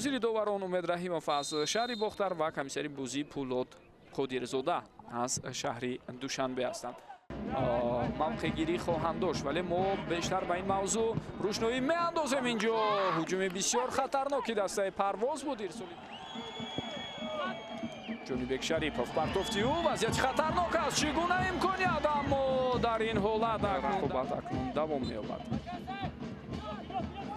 музири доварон Умед Раҳимов аз шаҳри Бохтар ва комиссари бӯзӣ Пулот Қодирзода аз шаҳри Душанбе ҳастанд. мавқеъгирӣ хоҳанд дошт, вале мо бештар ба ин мавзӯъ рӯшноӣ меандозем. инҷо ҳуҷуми бисёр хатарноки дастаи Парвоз буд ирсоли Ҷонибек Шарипов партофти ӯ вазъияти хатарнок аст. Чӣ гуна имконият, аммо дар ин ҳолат рақобат акнун давом меёбад.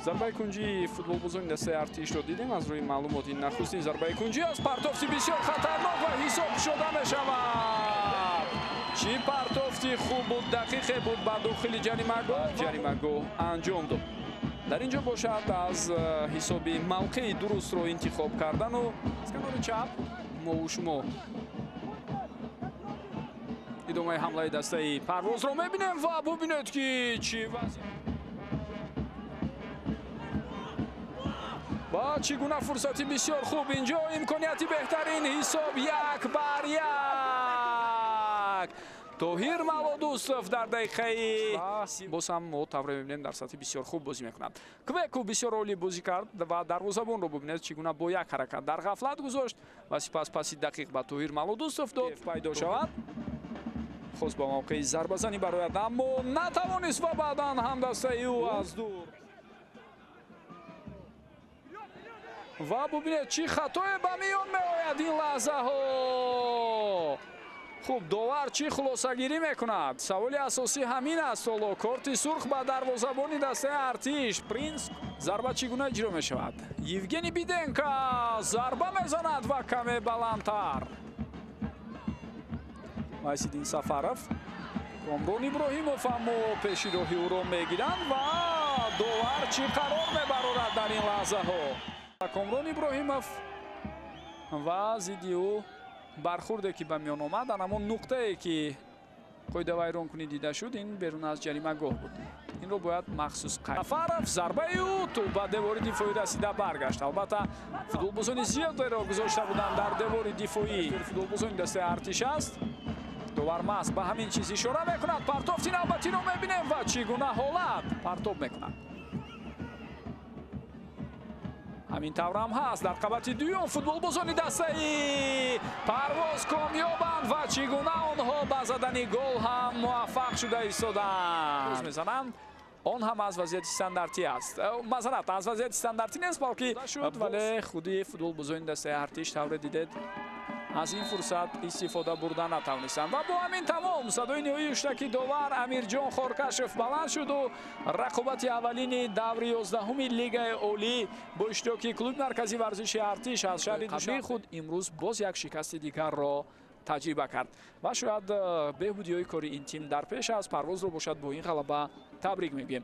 зарбаи кунҷи футболбозони дастаи артишро дидем. аз рӯи маълумоти нахустин зарбаи кунҷи аст. партофти бисёр хатарнок ва ҳисоб кушода мешавад. чӣ партофти хуб буд, дақиқе буд, ба дохили ҷаримагоҳ анҷом дод. дар ин ҷо бошад аз ҳисоби мавқеи дурустро интихоб кардану аз канори чап мову шумо идомаи ҳамлаи дастаи Парвозро мебинем ва бубинед ки чӣ вазъият ба чӣ гуна фурсати бисёр хуб. инҷо имконияти беҳтарин, ҳисоб 1-1. Тоҳир Малодӯстов дар дақиқаи боз ҳам мо тавре мебинем дар сатҳи бисёр хуб бозӣ мекунад. Квеку бисёр олӣ бозӣ кард ва дарвозабонро бубинед чӣ гуна бо як ҳаракат дар ғафлат гузошт ва сипас паси дақиқ ба Тоҳир Малодӯстов дод пайдо шавад. хост ба мавқеи зарбазанӣ барояд, аммо натавонист ва баъдан ҳам дастаи ӯ аз дур. ва бубинед чӣ хатое ба миён меояд ин лаҳзаҳо. хуб, довар чӣ хулосагирӣ мекунад? саволи асосӣ ҳамин аст. ҳоло корти сурх ба дарвозабони дастаи Артиш. Принс зарба чӣ гуна иҷро мешавад? Евгений Биденко зарба мезанад ва каме баландтар. Майсиддин Сафаров, Комрон Иброҳимов аммо пешироҳи ӯро мегиранд ва довар чӣ қарор мебарорад дар ин лаҳзаҳо? Комрон Иброҳимов ва зидди ӯ бархурде ки ба миён омад дар ҳамон нуқтае ки қоидавайронкунӣ дида шуд, ин берун аз ҷаримагоҳ буд. инро бояд махсус қайд. Сафаров зарбаи ӯ ту ба девори дифоӣ расида баргашт. албатта футболбозони зиёдеро гузошта буданд дар девори дифоӣ. футболбозони дастаи Артиш аст. довар маст ба ҳамин чиз ишора мекунад. партофти навбатиро мебинем ва чӣ гуна ҳолат партоб мекунад. ҳамин таврам ҳаст. дар қабати дуюм футболбозони дастаи Парвоз комёбанд ва чӣ гуна онҳо ба задани гол ҳам муваффақ шуда истоданд. мезананд. он ҳам аз вазъияти стандартӣ аст. мазарат, аз вазъияти стандартӣ нест, балки шуд, вале худи футболбозони дастаи Артиш тавре дидед аз ин фурсат истифода бурда натавонистанд. ва бо ҳамин тамом садои ниҳоии уштаки довар Амирҷон Хоркашев баланд шуду рақобати аввалини даври 11-уми Лигаи Олӣ бо иштироки клуби марказии варзиши Артиш аз шаҳри Душанбе худ имрӯз боз як шикасти дигарро таҷриба кард ва шояд беҳбудиҳои кори ин тим дар пеш аст. Парвозро бошад бо ин ғалаба табрик мегӯем.